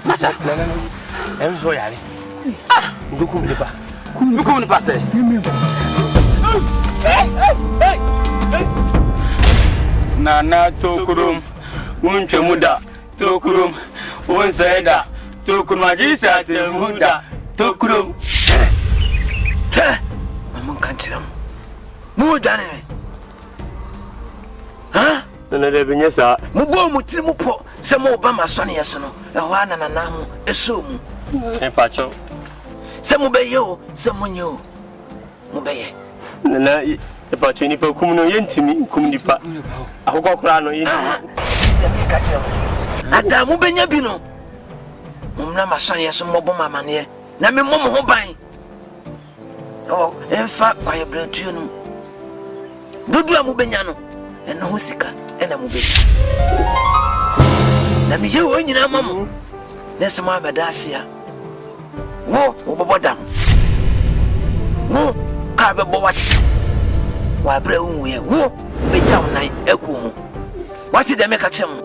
Masa, I'm so young. You come to pass. You come to pass. Nana Tokurum, Munchamuda, Tokurum, one saida, Tokumajisa, Munda, Tokurum. Mamma country. More than it. Huh? Another Vinyasa, Mubo Mutimupo, some Obama Sonny Yasono, and one and Anamu, a soom. And Pacho. Some obey you, someone you. Mobay. Nana, the Pachinipo Kumuno Yentimi, Kumunipa, a Hokokrano, Ada Mubenya Bino. Mumma Sonny as some mobile mania. Nami Momo Hobine. Oh, in fact, by a blood tune. Dudu Mubenyano, and no Husika, and a Mube. Nami you in your mamma. There's some Mamma Dacia. Wo, Obodam. Wo, Carver Bowat. Why, Brown, we are wo, be down night, Echo. What did they make a tell?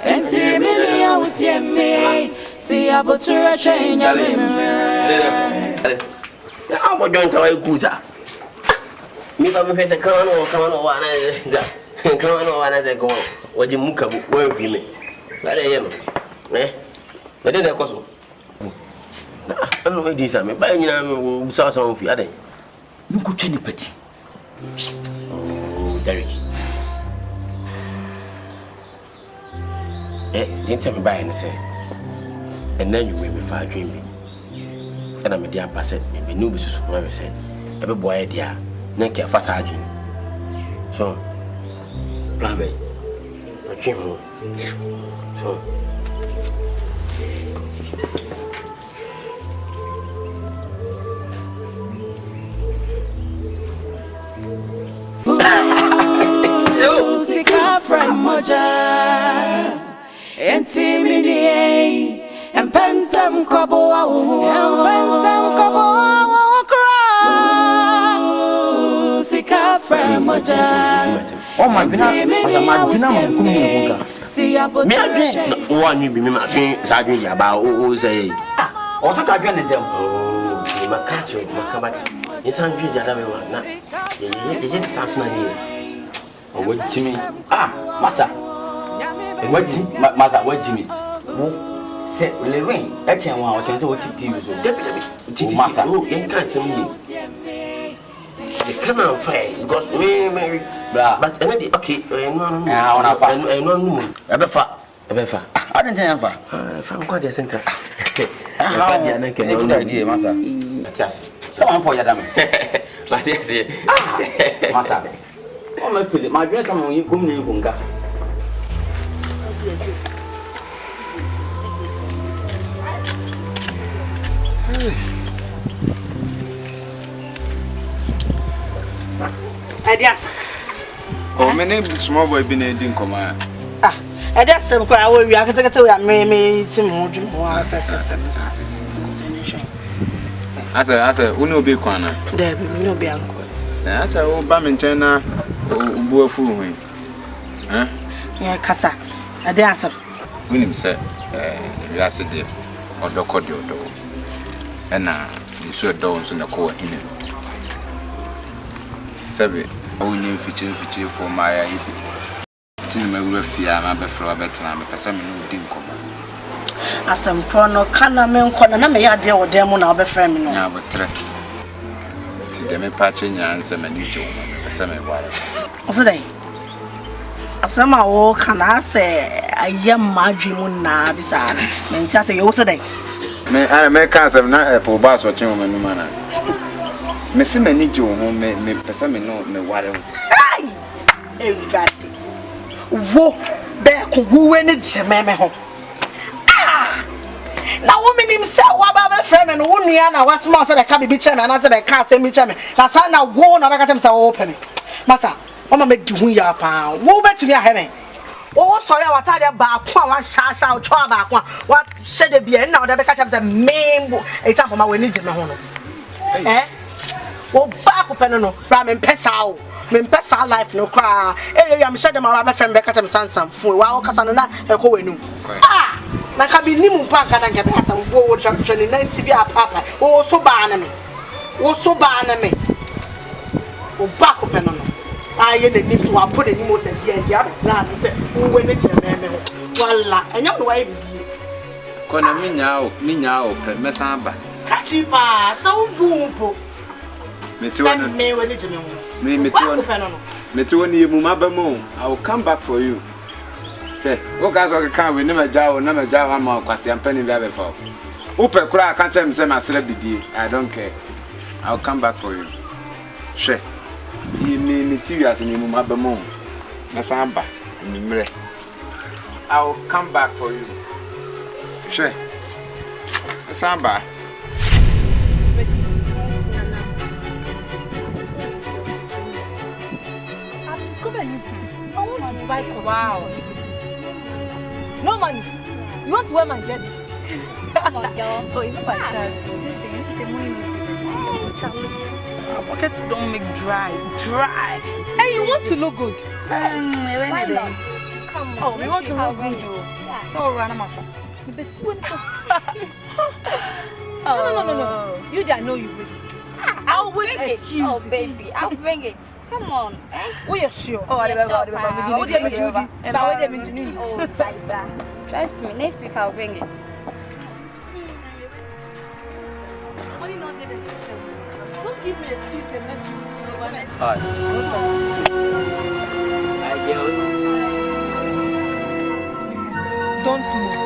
and see me out see me see about to rush in your memory. I'm going to Kusa. Me come face a come on one as I go. What you muka won't be me. But I am. Eh? But then I cost. I don't know what this is. But you saw some of the other. You could change petty. Oh, Derek. Didn't tell me by anything. And then you made me far dreaming. And I'm a dear person, maybe no business of my said. Every boy, dear, no care fast arguing. So, plan B. I came home. So, Sika from Moja and Timini and Pentam Kobo Sika from Moja. Oh my goodness, see about one you be my Sadie about who say, also got you in them. Oh, my catch, my combat. It's hungry the other one. You didn't sound here. Oh, what Jimmy? Ah, Massa. And what Massa, what Jimmy? Say, living. That's one I can watch TV. Deputy Massa, who can't see me. The camera fair because we married. But okay, no, Ebefa. I didn't tell you. I'm quite a center. Good idea, Massa. Come on for your damn. But yes, Massa. Oh, my Philip, my dress, I'm you come in Bunga. Adias. Oh, my name is small boy been in command. Ah, Adias, some cry away. We are going to tell me to move. I said, Uno be corner. There will no be uncle. I said, oh, Bamintana, oh, Buafu. Huh? Yeah, Cassa. Adias. When him said, yesterday, or the cordial door. And now you saw dogs in the core in him. Sabi, only feature for my till my refia, my before better, I'm a person who didn't come. As some chrono canamen corner, may I deal with them on our befriend. Now, but track. To them patching and some and each one, some water. What's the day? As some I can I say, a young Margie Moon now beside me, and say, you also day. May I make us have not apple bars or children, no manner. Messi may need you home, may person know me water. Ay! Everybody. Whoa, there could woo any Jememe home. Ah! Now, woman himself, what about my friend and Uniana was more than a cabby chairman, and I said, I can't say me chairman. That's how now won't have got himself open. Massa, Mama make do your pound. Woe bet to your heaven. Oh, sorry, what I about one shas out, trouble. What said it be now that I catch up the main example my winning Jemma. Eh? Oh, back up and no, Ram and Pessau. Men Pessa life no cry. Eh, I'm sure my friend Beckham Sansom for while Cassandra, a coin. Ah, like I be Nimu Park and get some board junction in 90 papa. Oh, so banner me. Oh, so banner me. Oh, back up and no. I ain't need to put any more than the other time and say, oh, when it's a man. Voila, and you know why. Kona minyao, Messamba. Catchy pa, so boom. Me too, me mumabamo. I will come back for you. Okay, what guys are come with never jaw, I'm more question penny level for. Upe cry, I can't tell him, say my celebrity. I don't care. I'll come back for you. She, you may materials in mumabamo. Masamba, in I will come back for you. She, Samba. Wow. No money. You want to wear my dress? Oh, even my dad. Pocket don't make dry. Dry. Hey, you want to look good? Why not? come on. Oh, we want to how move you. No, run am after. No. You don't know you bring it. I'll bring it. Excuse. Oh, baby, I'll bring it. Come on. Eh? Oh, you're sure. Oh, I sure. Oh, trust me, next week I'll bring it. Don't give me a excuse and let's do this over. Hi. Hi, girls. Don't move.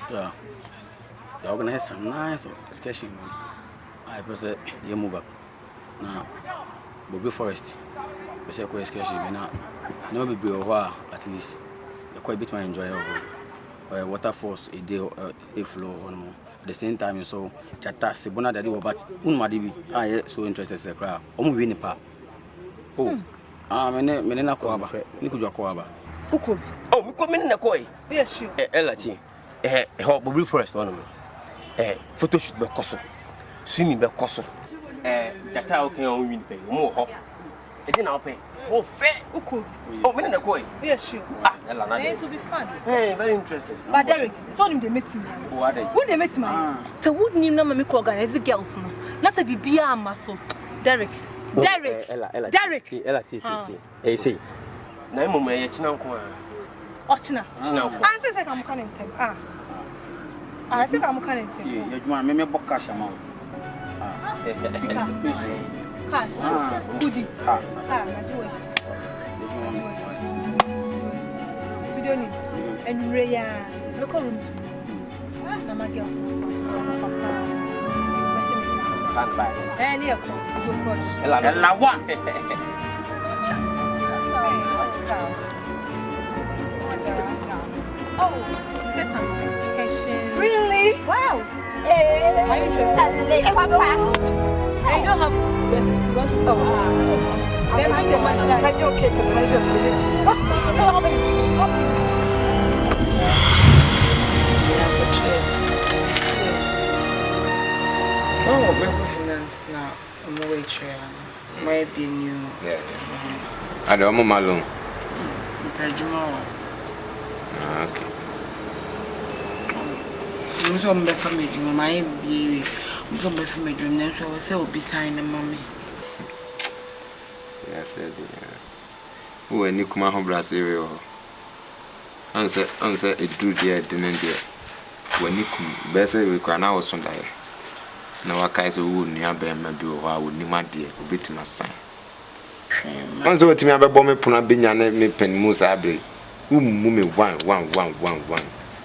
Yeah, they organize some nice excursion. I prefer you move up. Now, Bobby Forest, we say excursion. Now, no be at least you quite a bit more enjoyable. Waterfalls, a day, a flow on more. At the same time, so Chata, Sibona, that you were but Unmadibi. I so interested in the crowd. Win the park. Oh, Menena Coaba, Nicoja Coaba. Ukum. Oh, we come in the koi. Yes, sure. Elati. Bobby Forest one. Photo shoot by Cosso. Swimming by Cosso. Jata can only pay more hop. It didn't pay. Oh, fair. Ukum. Oh, men in the koi. Yes, sure. It will be fun. Hey, very interesting. But Derek, saw him the meeting. Who are they? When they met me, the wouldn't even know me organize the girls. Not a BBA muscle. Derek. Derek. Ella, hey, say. Name may Chinako. Ochina. I said I'm coming. I said I'm coming. You want me book cash amount? Cash. Goody. Today, and Raya, local room. My girls. And here, Ella, one. Oh, that's a nice question. Really? Wow. Are you interested? Papa. I don't have dresses. You want to go? Then bring the money down. I don't care for Oh, my confidence now. I'm away chair. Might be new. Yeah. I don't know my loan. Okay. I'm so bad for me, Juma. My baby. I'm so bad for me, Juma. So I was so beside the mommy. Yes, I did. Who are you come home, Brazil? Answer, it do dear, didn't dear. When you come, better we can now Sunday. Now, I can't say, who near them, maybe, or I would need my dear, who beat my son. Once over to me, I've bomb puna binyane me pen moose abbey. Mummy one,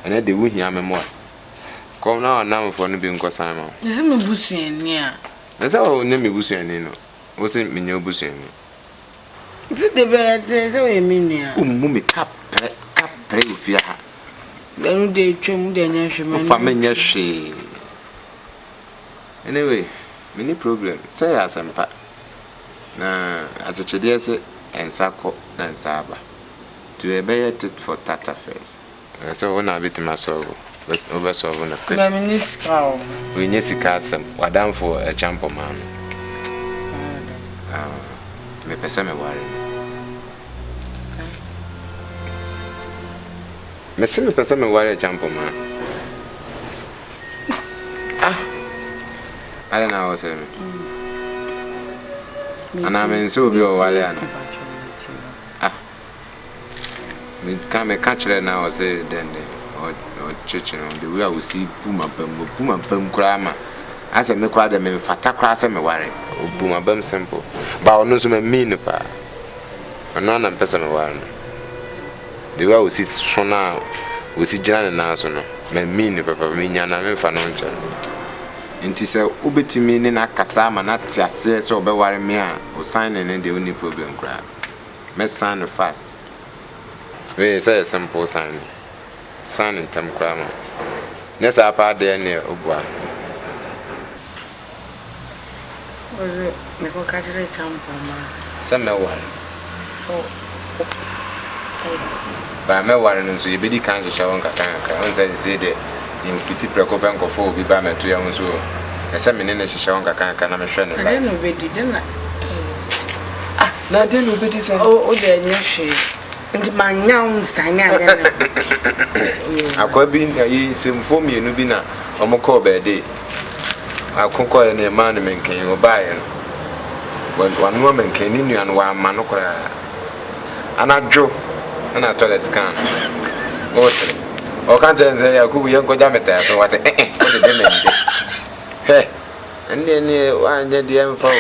and then the win here more. Come now for no being Simon. Isn't me bushing near? That's all name me bushing, you know. Wasn't me no bushing. Is it the bed? So I mean, Mummy cap pray with ya. Then they trim the nation. Family she. Anyway, many problem. Say as I'm pat. Na at the Chedias and Sako and Saba. To a better for Tata face. So when I beat myself, was over so on a quick. We need to cast some. What down for a jump of man. Me pesame worry. Me see me pesame worry jump of man. I don't know what's it. And I'm in so be or me can't catch it now, say then or church on the way I will see Puma Bum grammar. As I make quite a me fata crass and me worry. Puma Bum simple. But I know some mean pa. And none of person worry. The way I will see so now, we see Jan now so no. Me mean papa me and I'm financial. Nti se obetimi ni na kasa ma na tiase se obeware me a o sign and the only problem cry. Me sign fast. We say simple sign. Sign in time cry ma. Nessa apa there near obwa. Was it me ko kajire champo ma. Se me worry. So Ba me worry nso ye bedi kan hye won kaka on say the in fiti preko banko for bi ba meto ya nso Ese me ne hyehyɛ won kakra na me hwɛ ne I no be di na. Na de no be di say. O de nya hwe. Nti manya unsanya na. Akwa bi ayi semfo mienu bi na omukọ bede. Akụkọ ya na ema na menken obaye no. Wanu menken ni nua no wa ma no kora. Anadwo na toilet can. O sere. O kan je ya kubu yen koja meta so wate o de mende. He. Ande wa nya de emfa o.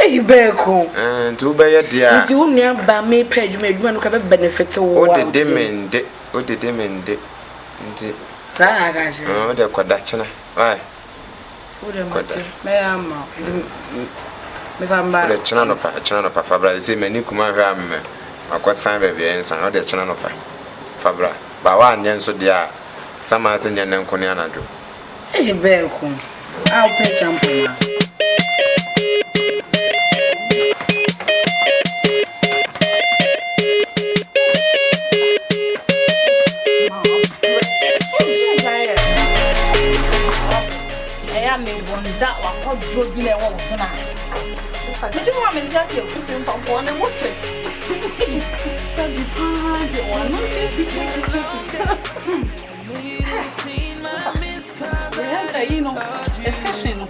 Beko. Nti wo be ye dia. Nti wo nua ba me pa adwuma no ka be benefit wo. O de mende. Nti sa na ga je. O de koda chena. Wai. O de mate. Me ama. Me vamba. O de chena no pa fabra ze mani kuma hwa me. Akosan be be ensan o de chena no pa. Fabra. Ba wa anya nso dia sama se nya nan kone anado. Beko. I'll pay champion. That was drove in a woman. I don't want to just your pussy from one emotion. You know, especially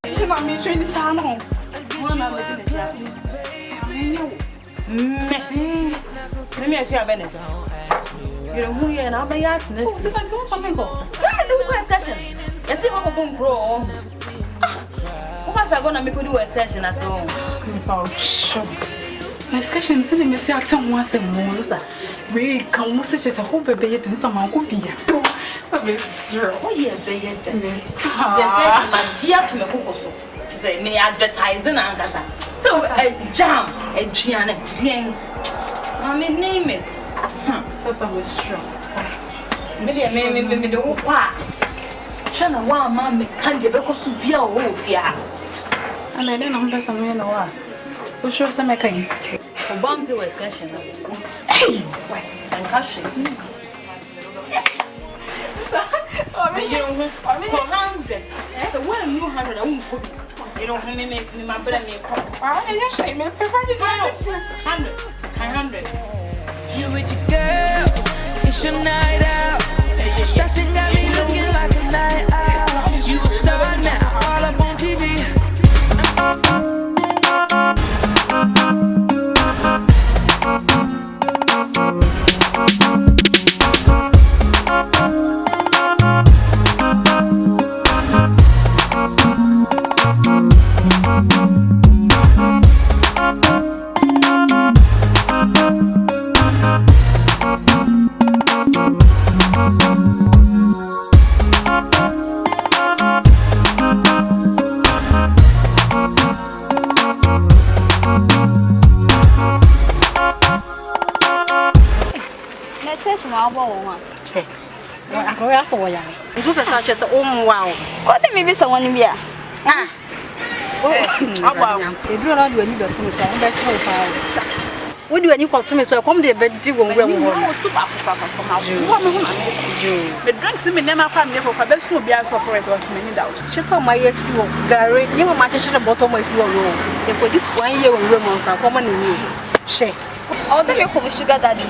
if I'm meeting this animal. Let me ask you a benefit. You know who you are, and I'll be asking. Oh, so I don't want to go. Come and session. You see what I'm grow. What's I gonna make you do a session as well? Sure. My session is in the Messiah once a month. We come with such as a whole baby to some uncle beer. So, sir, oh, yeah, baby. Yes, my dear to me, say, me advertising and that. So, a jam, a Gianna, I mean, name it. That's always true. Maybe I may do what? Chana wa mama can't get because to be a wolf, yeah. And I don't know some men or who shows some making. A bumpy was cashing. Hey, and cashing. The 100 I won't put. You don't make me my brother. I say, me prefer 100. You with your girls, it's your night out. Stressing got me looking like a night out. You a star now, all up on TV. I saw ya. Do the such as wow. What the maybe someone in here? Ah. Oh, you do not do any better to me, so I'm better to find. What do any call to me? So I come there, but do one well. Super papa from how you. The drinks in me never come near for the soup, be out of it was many doubts. She told my yes, you Gary, you were much at the bottom of your room. They put it 1 year when women from common in you. She. Oh, the milk of sugar daddy.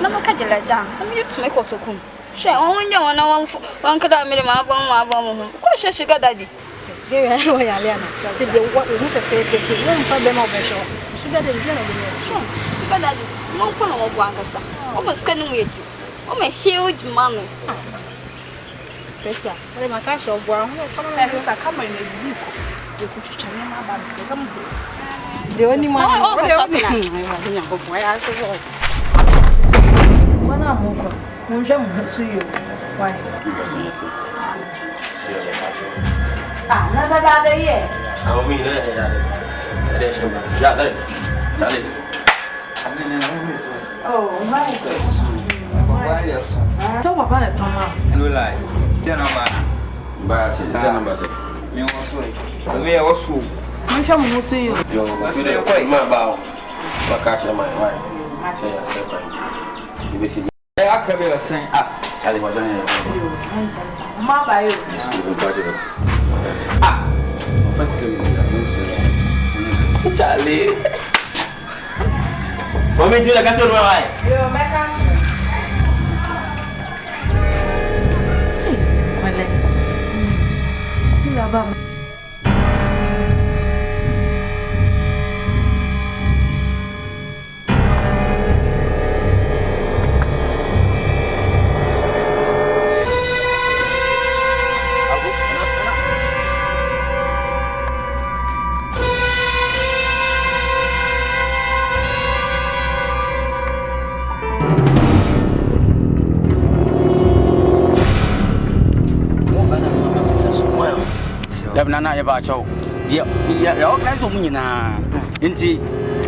No, I can't let down. I'm here to make what to come. She only one could have made my bomb. Question sugar daddy. They are no Yaliana. Till they what we look at face, one problem of the show. Sugar daddy, sugar daddy, no one of Wankasa. Almost scanning with you. Oh, my huge money. Priscilla, what am I cash of one? Come in a week. You could tell me about something. The only one I answer. When I'm over, I'm going see you. Why? Ah, never that yet. I mean, oh, my. Talk about it, Mama. No lie. I'm sure we'll see you. You're quite my bow. What catch my wife? I say, I say, you will see. I could be saying, Charlie was on Mama, you. Charlie. Mommy, do you got to right? Yo, Mecca. Nana Yabacho, dear, your guys of Mina. Indeed,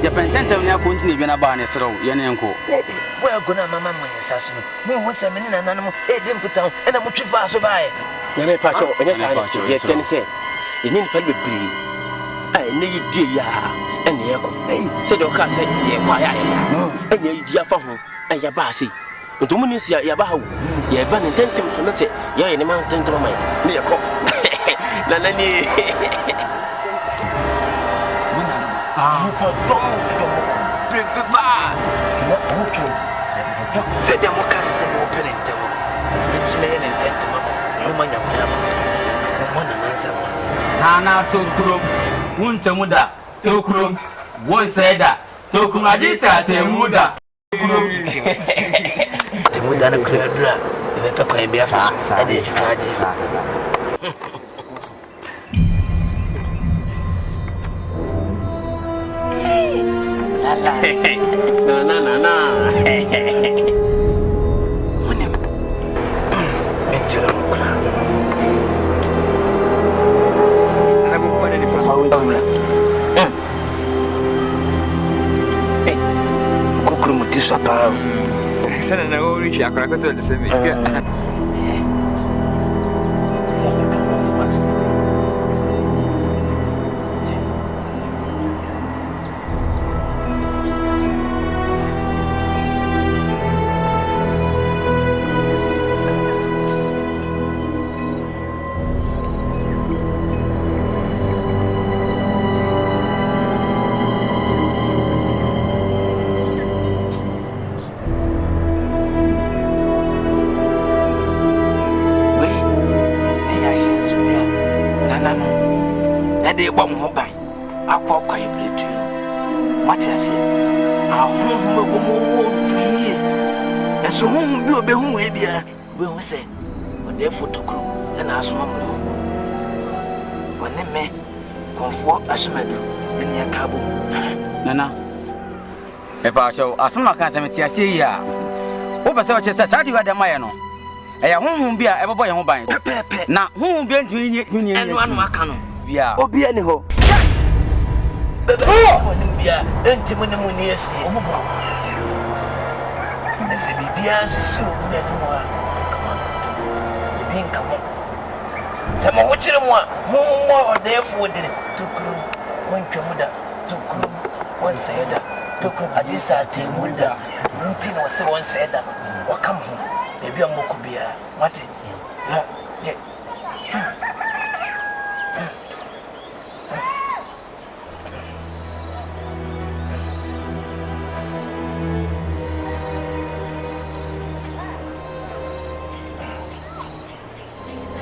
the Pentantum now continue in a barney, so Yanko. Well, good, Mamma, when you sass me. Once a minute, and I'm heading to town, and I'm much faster by. Yana Pacho, yes, can say. You need to be free. I need dear, and the echo. Hey, said your car said, yeah, why I am. And you, dear, for her, and your bassy. The woman is Yabaho. You're banning 10 times, so that's it. You're in the mountain to my near cop. Nanani. Said them what kinds of open in them. It's men and gentlemen. No man, one answer. Nana took room, Muntamuda, took room, one said that, took Madisa, Temuda. Temuda, a clear drug, the pepper can be a fast, and the tragedy. No. William, Nana, if I show as soon as I see ya, over such as I said you had a Mayano. I won't be a boy who buy now. Who will be to and one Macano? Yeah, or be anyhow. Some of which more therefore did to groom one comoda, to groom one said that, to groom at this Temuda, Nintin was so one said that, or come home, maybe a Mokubia, what it?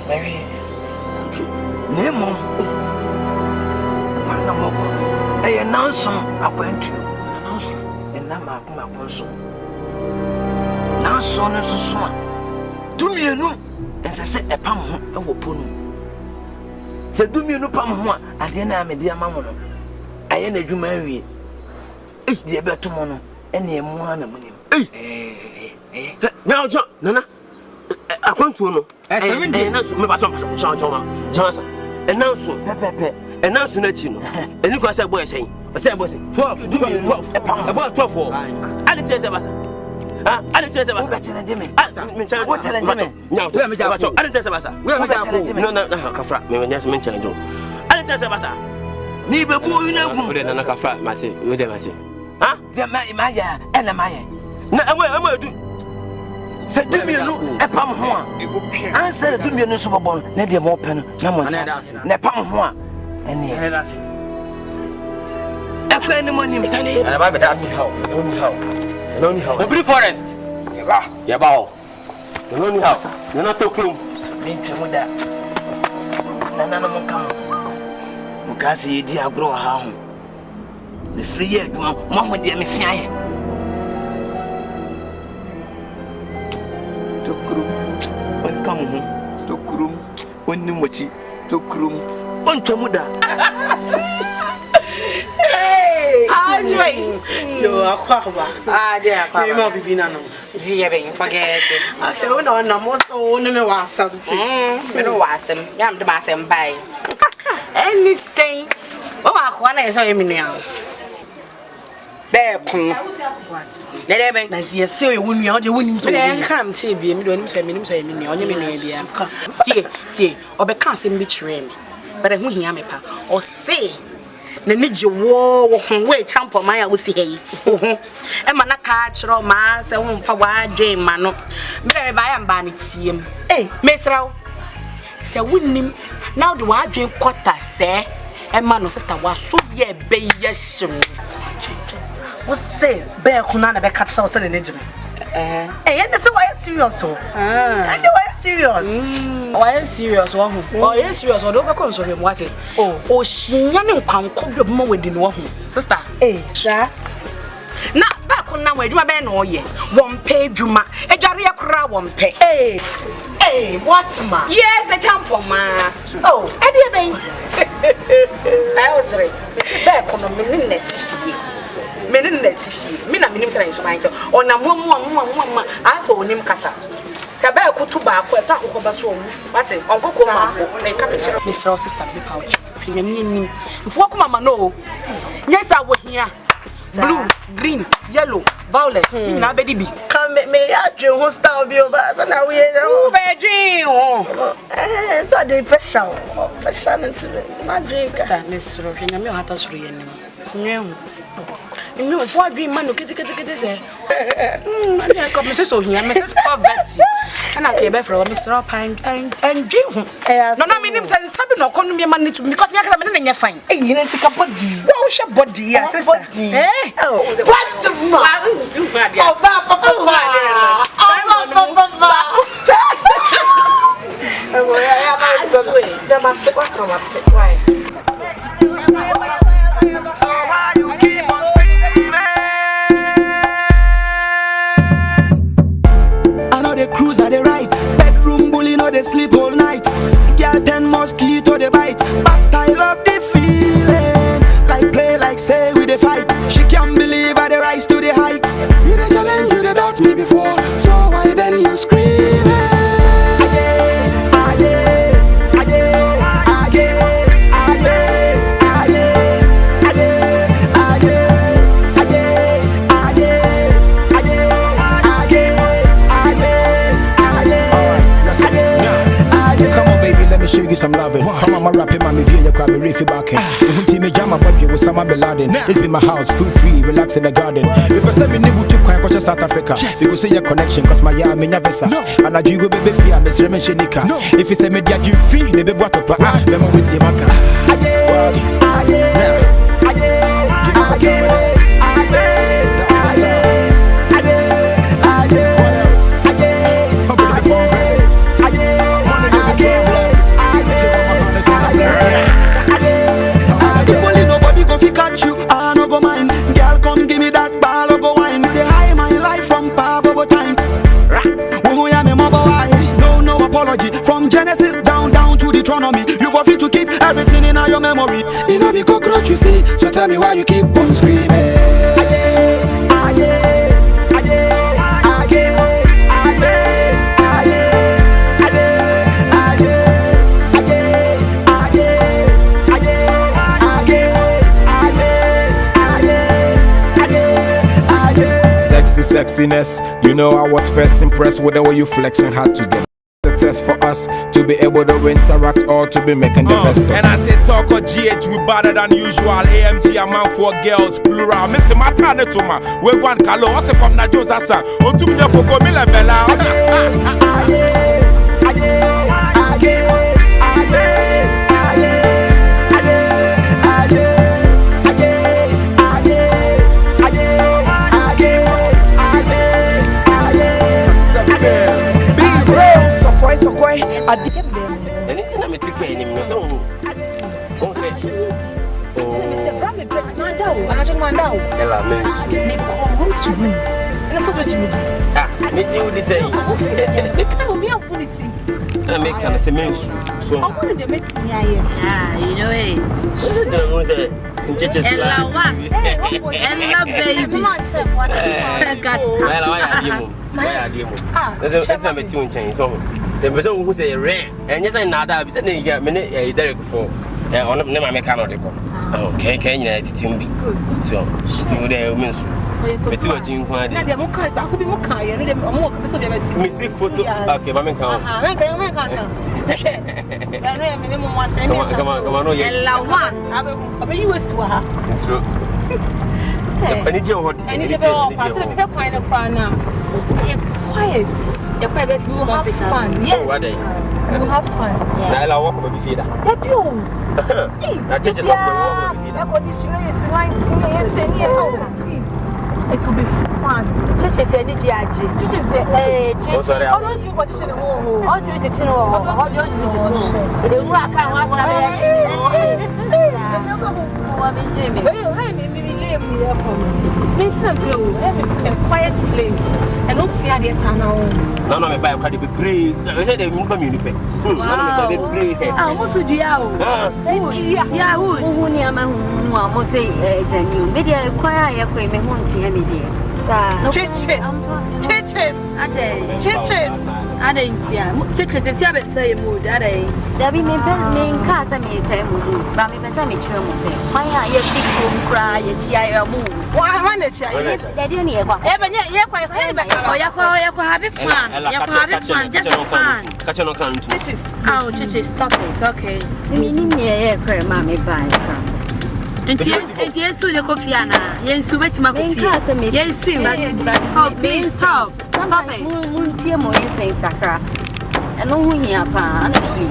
Mary. Nemo. I announce I went to announce and now my person. Now, son is a son. Do me a no, as I said, a palm of Punu. The do me no palm, and then I'm a dear mamma. I ain't a Jumari. It's the better mono, and the one of money. Now, John, Nana, I want to know. And Johnson, and now soon, Pepe, and now soon at you. And you can say, boy, saying, I said, 12, do me 12, about 12 for. I didn't tell us. I didn't tell us better than Jimmy. What tell Jimmy? No, I didn't tell us. No, Kafra, may never mention it. I didn't tell us. Neither boy, you know, than a Kafra, Matty, with them, Matty. Ah, they're my and a Maya. No, I will do. Said, do me a palm one. Answer, do me a super ball, let them open. No one, Nepam one. Any. And about that's how. Only how. The forest. Yeah, bow. The only house. You're not talking. Mintamuda. Nana no come. Mukasi di agro ha ho. The free year mama dia mesiaye. Tokrum. On come ho. Tokrum. Onni mochi. Tokrum. On tamuda. Hey! Ajway. Yo, akwaba. There, akwaba. You mo bibi na no. Dear, forget it. Okay, we no na mo so no me was something. Me no wasem. Me am the masem buy. Anything. O ma kwa na so emi nua. Be kun. What? Dede ben. Na tie se o nua o de wonim so. Me kam tie bi me do nim so emi nua. Onye me nua bia. Tie. Obeka asem bi kire me. But hu hia me pa. O say na ni je wo we champo man ya wo si heyi e ma na ka chiro ma se ho mfa wa dwen ma no me be ba ya mba ne tiem mesraw se wonnim now the wa dwen quarter se e ma no sister wa so ye be ye shim Wo say be kuna na be ka chiro se ne jime and say why serious so and why serious why serious wo ho oh yes serious o do be kon so be what o shinya ne nkwanko be mo wadi no ho sister sir na ba kon na wadwuma be na oye won pe adwuma adware yakora won pe what ma yes a champion ma e dey ben I was right me say be kon no me netifie me na minim say so man so ona mo aso onim kasa sabe akutu ba akọ eta akọ ba so omu wate onkoko ma me ka picture Mr. sister be pouch finyam ni mfo ko mama no yes a wo hia blue green yellow violet na be di bi come me ya dwen ho style bi o ba so na we no be dwen ho so dey fashion into my drink sister Mr. finyam me hata suru ye nim nwen no for dream man kiti say I come say so here Mrs. Poverty and I ke be for Mr. Pine and dream no na me nim say sabi no kono me man to because me aka me na nya fine you need to body wo she body ya sister what ma papa cruise at the right, bedroom bully no they sleep all night. Girl 10 mosquito they bite, but I love the feeling. Like play, like say we they fight. She can't believe I the rise to the heights. You the challenge, you the doubt me before, so why then you screaming? Some loving. I'm a rapping, my view, you can be reefy back in. Team me jam about you with some Bin Laden. This be my house, feel free, relax in the garden. People say me need to come to South Africa. You will see your connection, cause my yard me never saw. And I do go baby fear, I'm Mr. Shenika. If you say me that you feel, maybe what up, remember with your maka. From Genesis down to Deuteronomy, you forfeit to keep everything in your memory. You know be cockroach, you see. So tell me why you keep on screaming. Sexiness, you know I was first impressed with the way you flex and had to get the test for us to be able to interact or to be making the best of. And I say talk or GH we better than usual. AMG amount for girls plural. Missy Matane to ma we one kalo ose from na Josasa. On to me for Komila Bella. Anything I'm taking him, so. Oh, Ella, make you the same. I make kind of cement. So, how do they make me? You know it. In churches, baby. Why are you? There's a time at 2 change. So, the person who say rare, and yes, another, but then you get minute a Derek for one of them. I make another. Okay, can you let it be? So, to the women's. But you are doing quite a bit. Missy photo. Okay, Mamma, come on. I bet you was to her. It's true. I need your hot. I need your point of crown now. Quiet. You're quite better. You have fun. Yes. You have fun. I'll walk over to see that. That's you. I just walk over to see that. It will be fun. Church is any DRG. Church is the church. How don't you watch it? How to be the channel? How do you be the channel? The work I want to a quiet place and not see how they are now. No, no, I can't be brave. I said they won't come in. I was with you. Yeah, who near my home say, genuine. Maybe I acquire a quay, me won't see any dear. Churches. I didn't see churches. Is ever say mood. There be me cars and me say, but me better me chill. Why are you big room cry? You move. Why, one that you didn't hear. Ever yet, you're quite have it fun. You're having fun, just fun. Catch on account. Churches. Oh, churches, stop it. Okay. You mean me, mammy, bye. And yes, so the coffee, Anna. Yes, so wait, my coffee. Yes, see, please stop. Stop it. Moon, dear, more you think, Saka. And no one here, honestly.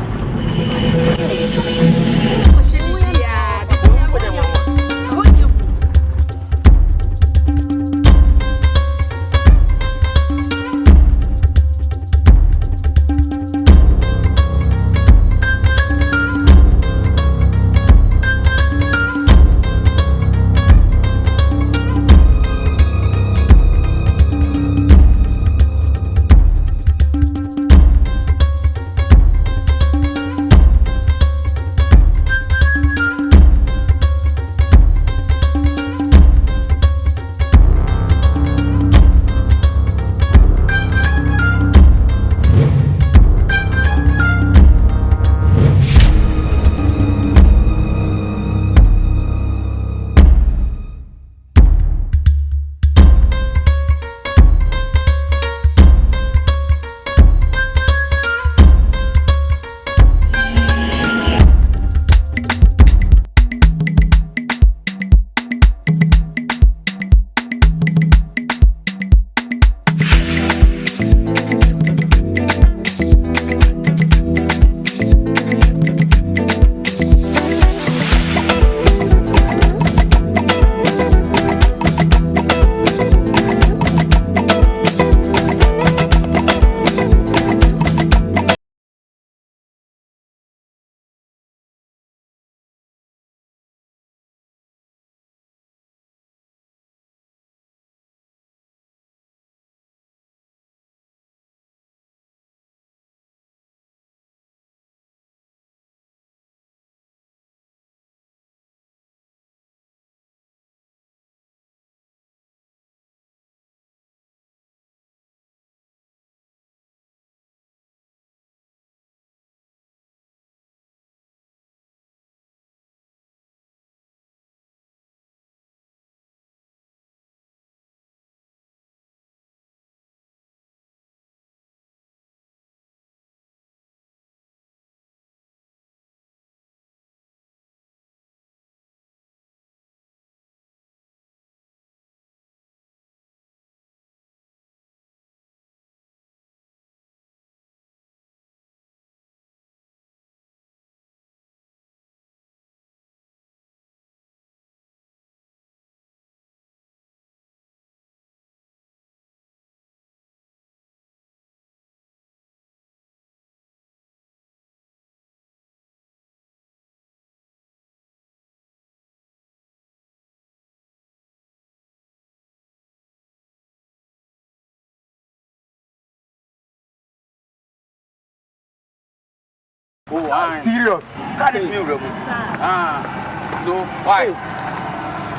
Oh, I serious. That is me, bro. So why?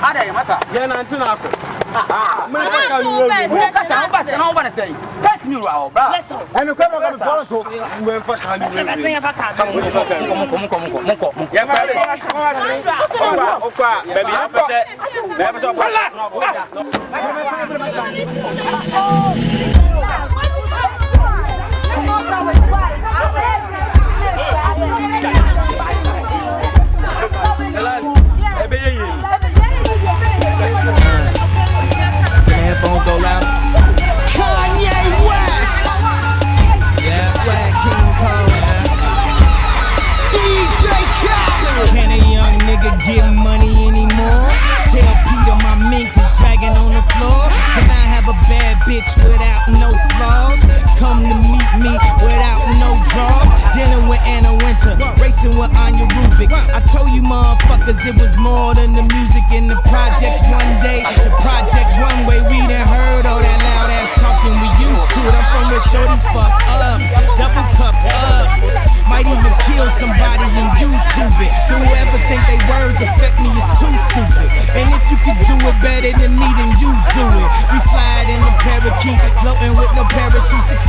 Ada ya masa. Yeah, na ntuna ko. Me ka you. Who ka sa ba na ba na say. Let me row, bro. Let's go. And ko ba ka follow so. We en fa ka you. Moko. Ya fa. Okwa, baby, ya fa say. Baby so pala. Headphone go loud. Kanye West. Yeah, Swag King Cole. DJ Khaled. Can a young nigga get money anymore? Tell Peter my mink is dragging on the floor. Can I have a bad bitch without no flaws? Come to meet me without no draws. Dinner with Anna Winter, racing with Anya Rubik. I told you motherfuckers it was more than the music in the projects. One day, the project runway, we done heard all that loud ass talking. We used to it. I'm from where shorties fucked up, double cupped up. Might even kill somebody and YouTube it. Do whoever think they words affect me is too stupid. And if you could do it better than me, then you do it. We fly in the parakeet, floating with no parachute, $6,000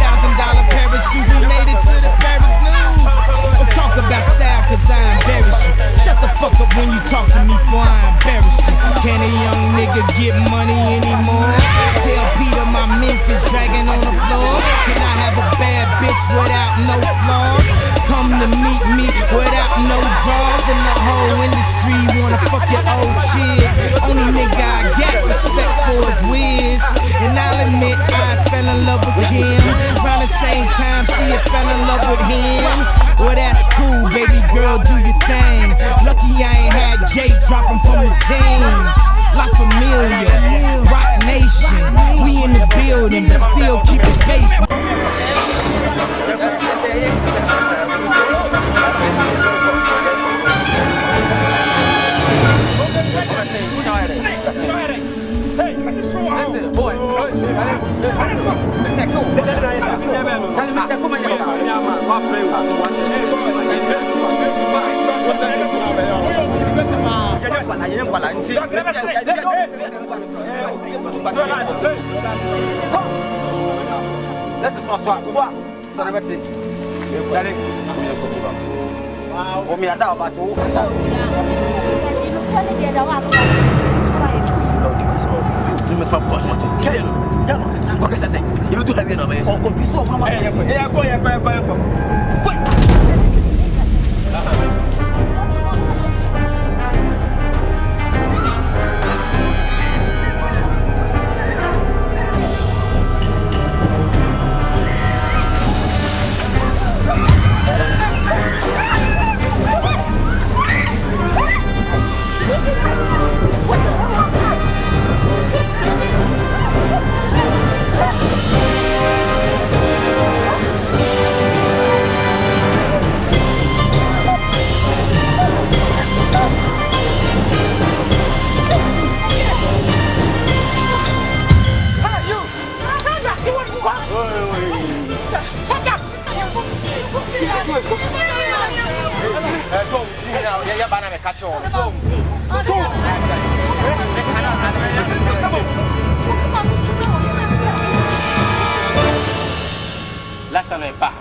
parachute. We made it to the Paris news. Don't talk about style, cause I embarrass you. Shut the fuck up when you talk to me, for I embarrass you. Can a young nigga get money anymore? Tell Peter my mink is dragging on the floor. Can I have a bad bitch without no flaws? Come to meet me without no draws. And the whole industry wanna fuck your old chick. Only nigga I got respect for is Wiz. And I'll admit I fell in love with Kim. Around the same time she had fell in love with him. Well that's cool, baby girl, do your thing. Lucky I ain't had Jay dropping from the team. La Familia, Rock Nation, we in the building, but still keep it basement. Last time I back,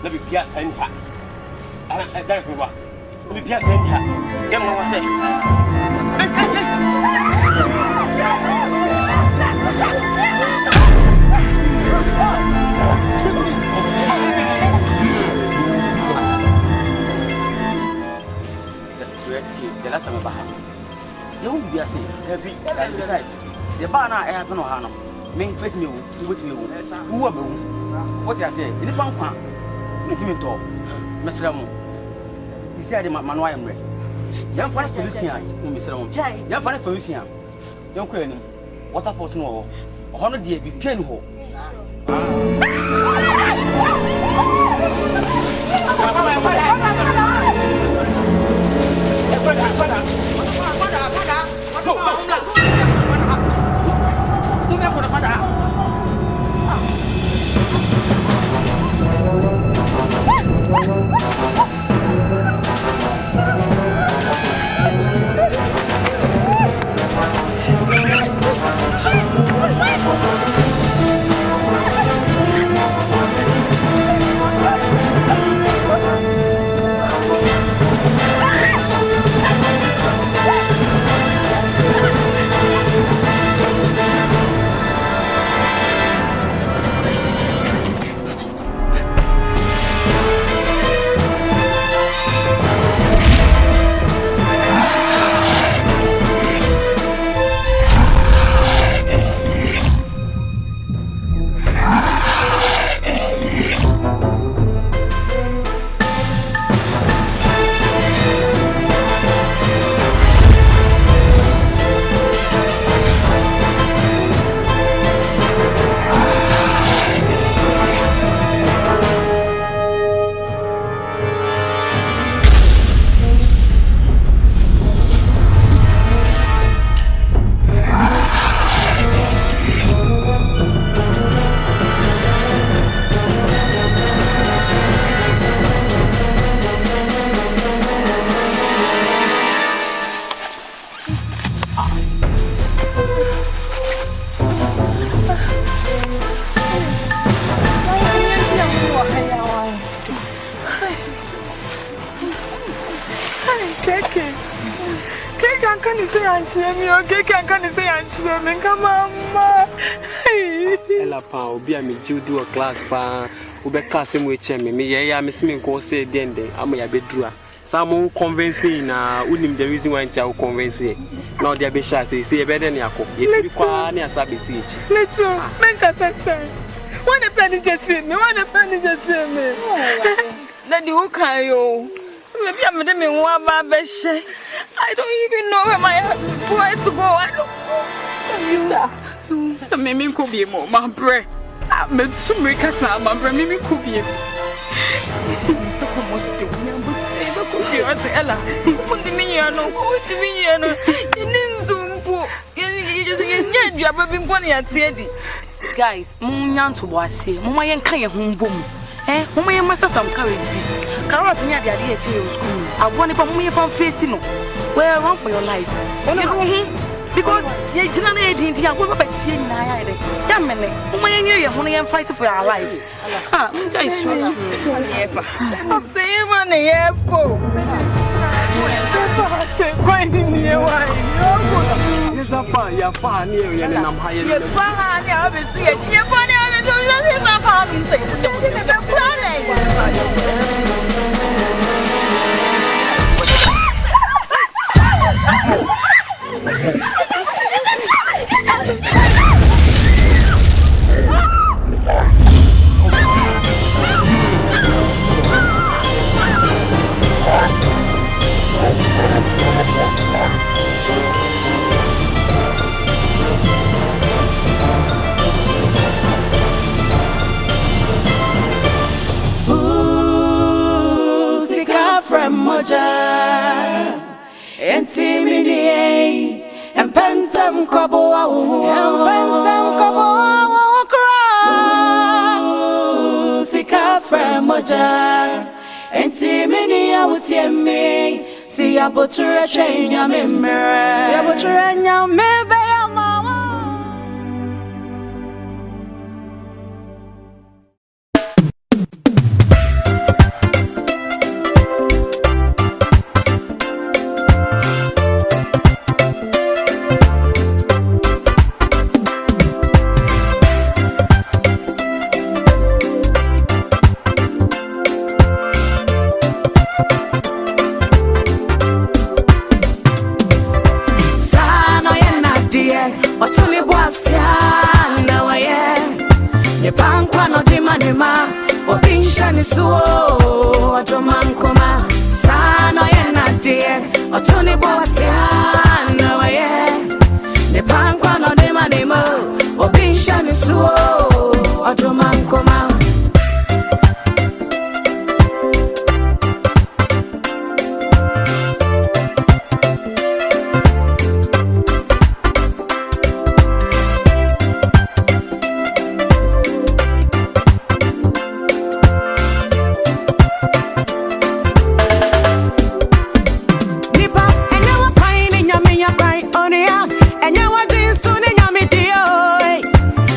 let me pierce and hat. And that's what let me pierce and hat. Tell me what I say. The last time I back, you won't be a thing. Besides, the banner I have no harm. Main face me, which me, who are what I say, in the bank, let me talk. Mr. Ramon, he said, Manuel, I'm ready. Young Fanny Solution, Mr. Ramon, Young Fanny Solution, Young Queen, what a force no, 100 years be pain hole. can you say I'm me? Okay, can you say I'm me? Come on, ma. Ella pa obi am do a class pa. Ubeka same way me yeah miss me go say den am ya bedura. Some convincing na unim the reason why you convince. Now they be shy say you better than yakko. You kwa ni asabi siege. Let's go. Make a sense. One penny just me. Daddy, who can you? Maybe I'm a demi one baby. I don't even know where my boy to go. I don't know. So maybe could be more my bread. I'm a two make a time, my bread, maybe could be. Ella, put the miniano, put the miniano. You didn't zoom. You have been going at Teddy. Guys, Munyan to was here. Mama and Kaya home boom. Eh, Mama and Master some carry. Carrot me at the idea to school. I want to me from facing. Well, run for your life. Because you're not agent, you are going to be in my young man. Mama and you are only fighting for our life. Ah, I sure. I'm saying money, yeah, for. Quite in the way. Yes, I'm fine, you're fine here, and I'm higher. You're fine, I haven't seen it. You're funny, I haven't Intimidate and pentam kobo cry. Sika from Moja. Intimidate, I would see me. See a butcher chain your memory. See a butcher and your memory.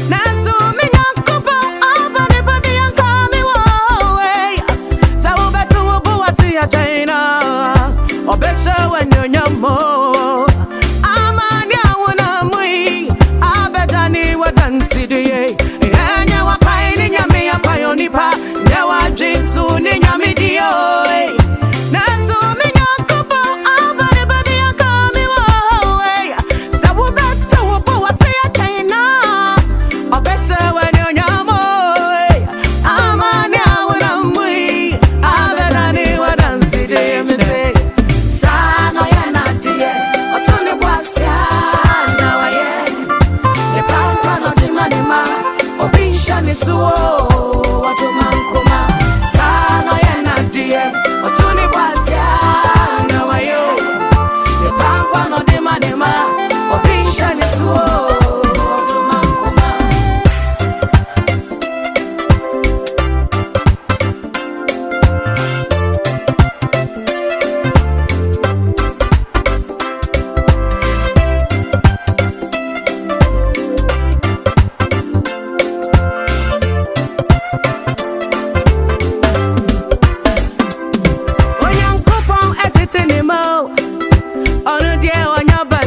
Naso me nyakuba avane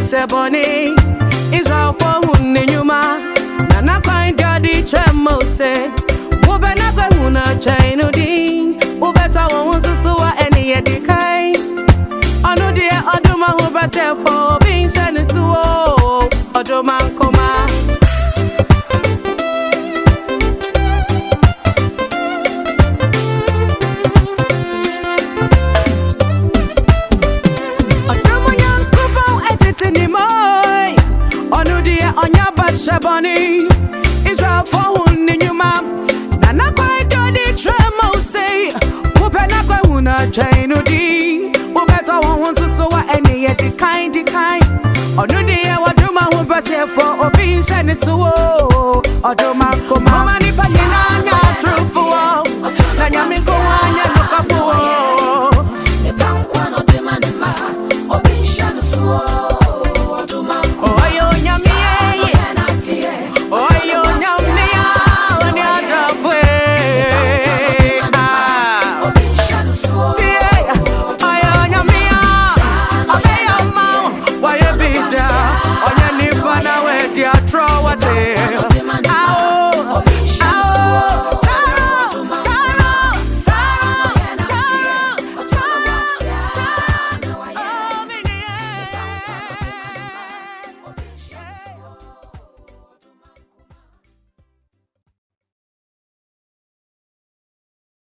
seboni Israel for hunyuma Nana kwa ngadi chemose Ube na kwa huna chainu ding Ube tawa unsusuwa eni yedikai Onu die oduma huba sefo Binsha nisuo Oduma nkoma Shabani Israel for hun in your mom Nana kwa dodi tremo say Upena kwa huna chainu di Ubeta wa hunsu suwa eni ye di kind Onudi ya waduma humpa sefo Obi shani suwo Oduma kuma Mama ni panyina nya trufuo Na nyamiko wanya nukafuo Nebankwa no tema nema Obi shani suwo Oduma kuma Oyo nyami Throw a day.